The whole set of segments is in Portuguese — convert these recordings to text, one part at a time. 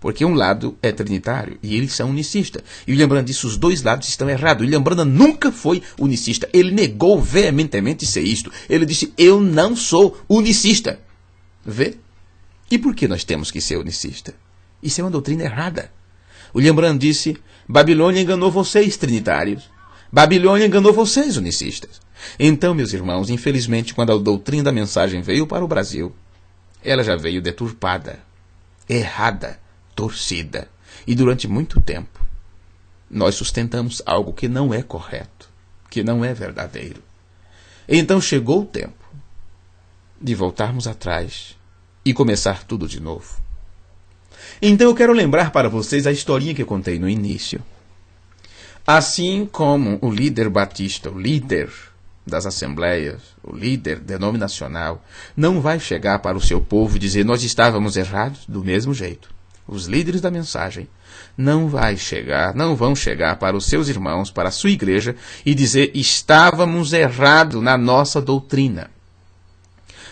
Porque um lado é trinitário e eles são unicistas. E William Branham disse que os dois lados estão errados. William Branham nunca foi unicista. Ele negou veementemente ser isto. Ele disse, eu não sou unicista. Vê? E por que nós temos que ser unicista? Isso é uma doutrina errada. William Branham disse, Babilônia enganou vocês, trinitários. Babilônia enganou vocês, unicistas. Então, meus irmãos, infelizmente, quando a doutrina da mensagem veio para o Brasil, ela já veio deturpada, errada, torcida. E durante muito tempo, nós sustentamos algo que não é correto, que não é verdadeiro. Então chegou o tempo de voltarmos atrás e começar tudo de novo. Então eu quero lembrar para vocês a historinha que eu contei no início. Assim como o líder batista, o líder das assembleias, o líder denominacional, não vai chegar para o seu povo e dizer, nós estávamos errados, do mesmo jeito. Os líderes da mensagem não vão chegar para os seus irmãos, para a sua igreja, e dizer, estávamos errados na nossa doutrina.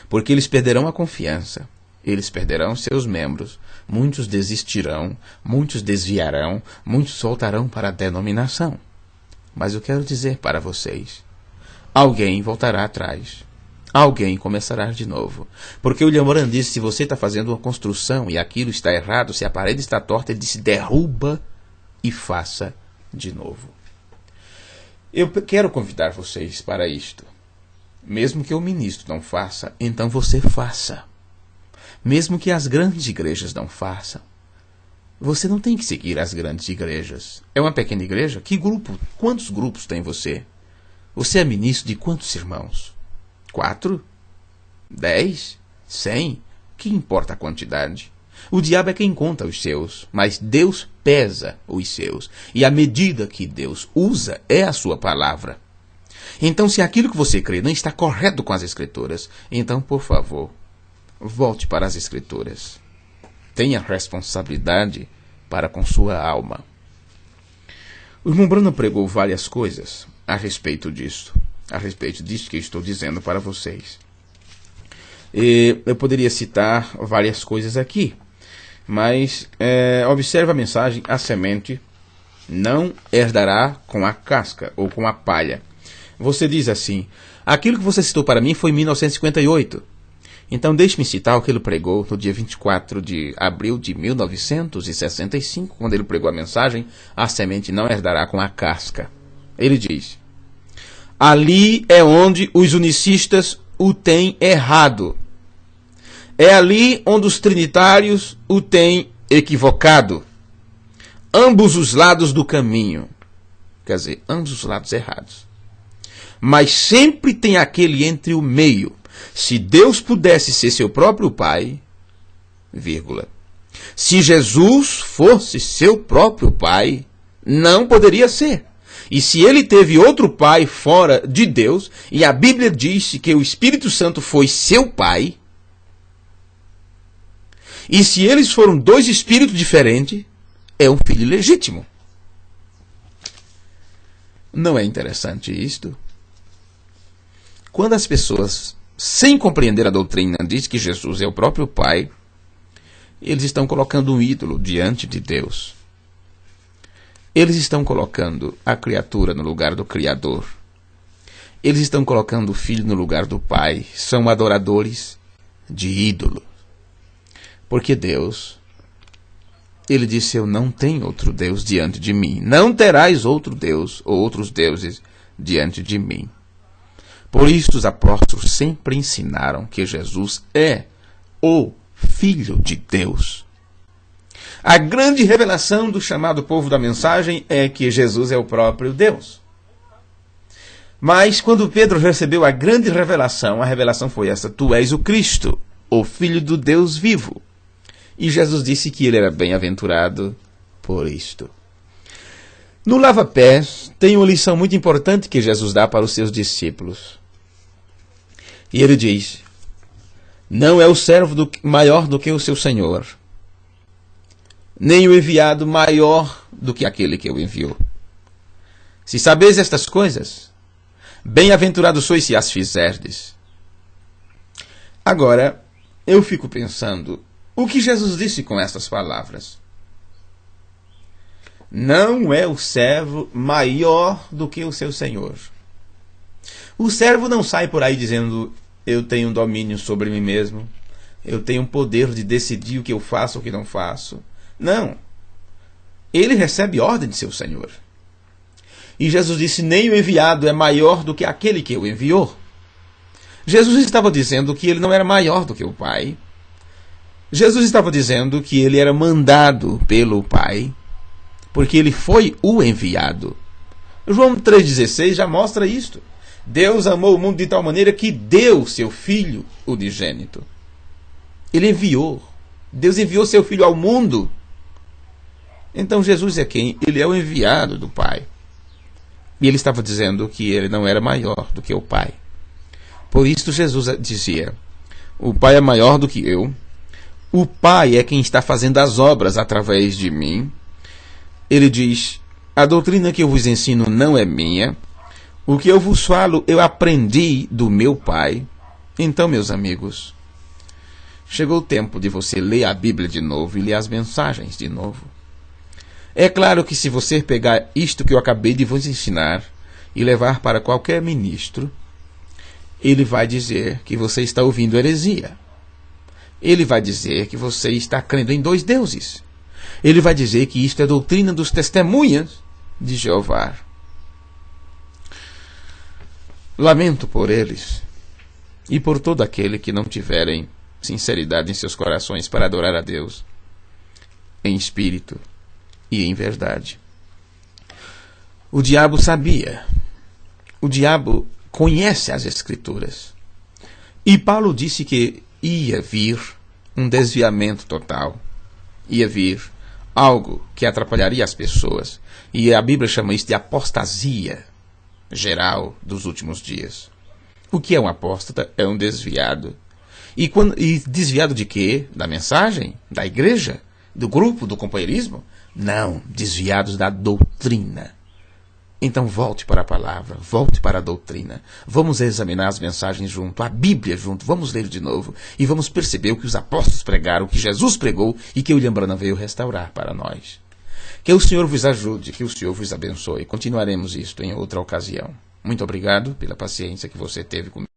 Porque eles perderão a confiança, eles perderão seus membros, muitos desistirão, muitos desviarão, muitos voltarão para a denominação. Mas eu quero dizer para vocês, alguém voltará atrás. Alguém começará de novo. Porque o William Branham disse, se você está fazendo uma construção e aquilo está errado, se a parede está torta, ele disse, derruba e faça de novo. Eu quero convidar vocês para isto. Mesmo que o ministro não faça, então você faça. Mesmo que as grandes igrejas não façam, você não tem que seguir as grandes igrejas. É uma pequena igreja? Que grupo? Quantos grupos tem você? Você é ministro de quantos irmãos? 4? 10? 100? Que importa a quantidade? O diabo é quem conta os seus, mas Deus pesa os seus. E a medida que Deus usa é a sua palavra. Então, se aquilo que você crê não está correto com as Escrituras, então, por favor, volte para as Escrituras. Tenha responsabilidade para com sua alma. O irmão Branham pregou várias coisas a respeito disso que eu estou dizendo para vocês. E eu poderia citar várias coisas aqui, mas observe a mensagem, a semente não herdará com a casca ou com a palha. Você diz assim, aquilo que você citou para mim foi em 1958. Então deixe-me citar o que ele pregou no dia 24 de abril de 1965, quando ele pregou a mensagem, a semente não herdará com a casca. Ele diz, ali é onde os unicistas o têm errado. É ali onde os trinitários o têm equivocado. Ambos os lados do caminho. Quer dizer, ambos os lados errados. Mas sempre tem aquele entre o meio. Se Deus pudesse ser seu próprio pai, vírgula. Se Jesus fosse seu próprio pai, não poderia ser. E se ele teve outro pai fora de Deus, e a Bíblia diz que o Espírito Santo foi seu pai, e se eles foram dois espíritos diferentes, é um filho legítimo. Não é interessante isto? Quando as pessoas, sem compreender a doutrina, dizem que Jesus é o próprio Pai, eles estão colocando um ídolo diante de Deus. Eles estão colocando a criatura no lugar do Criador. Eles estão colocando o Filho no lugar do Pai. São adoradores de ídolo. Porque Deus, ele disse, eu não tenho outro Deus diante de mim. Não terás outro Deus ou outros deuses diante de mim. Por isso os apóstolos sempre ensinaram que Jesus é o Filho de Deus. A grande revelação do chamado povo da mensagem é que Jesus é o próprio Deus. Mas quando Pedro recebeu a grande revelação, a revelação foi essa, tu és o Cristo, o Filho do Deus vivo. E Jesus disse que ele era bem-aventurado por isto. No lava-pés, tem uma lição muito importante que Jesus dá para os seus discípulos. E ele diz, não é o servo maior do que o seu Senhor, nem o enviado maior do que aquele que o enviou. Se sabeis estas coisas, bem-aventurados sois se as fizerdes. Agora, eu fico pensando, o que Jesus disse com estas palavras? Não é o servo maior do que o seu senhor. O servo não sai por aí dizendo: eu tenho domínio sobre mim mesmo, eu tenho poder de decidir o que eu faço ou o que não faço. Não. Ele recebe ordem de seu senhor. E Jesus disse: nem o enviado é maior do que aquele que o enviou. Jesus estava dizendo que ele não era maior do que o Pai. Jesus estava dizendo que ele era mandado pelo Pai, porque ele foi o enviado. João 3,16 já mostra isto. Deus amou o mundo de tal maneira que deu seu Filho unigênito. Ele enviou. Deus enviou seu Filho ao mundo. Então Jesus é quem? Ele é o enviado do Pai. E ele estava dizendo que ele não era maior do que o Pai. Por isso Jesus dizia: o Pai é maior do que eu. O Pai é quem está fazendo as obras através de mim. Ele diz: a doutrina que eu vos ensino não é minha. O que eu vos falo, eu aprendi do meu Pai. Então, meus amigos, chegou o tempo de você ler a Bíblia de novo e ler as mensagens de novo. É claro que se você pegar isto que eu acabei de vos ensinar e levar para qualquer ministro, ele vai dizer que você está ouvindo heresia. Ele vai dizer que você está crendo em 2 deuses. Ele vai dizer que isto é doutrina dos testemunhas de Jeová. Lamento por eles e por todo aquele que não tiverem sinceridade em seus corações para adorar a Deus em espírito e em verdade. O diabo sabia. O diabo conhece as Escrituras. E Paulo disse que ia vir um desviamento total. Ia vir algo que atrapalharia as pessoas. E a Bíblia chama isso de apostasia geral dos últimos dias. O que é um apóstata? É um desviado. E desviado de quê? Da mensagem? Da igreja? Do grupo? Do companheirismo? Não, desviados da doutrina. Então volte para a palavra, volte para a doutrina. Vamos examinar as mensagens junto, a Bíblia junto, vamos ler de novo e vamos perceber o que os apóstolos pregaram, o que Jesus pregou e que William Branham veio restaurar para nós. Que o Senhor vos ajude, que o Senhor vos abençoe. Continuaremos isto em outra ocasião. Muito obrigado pela paciência que você teve comigo.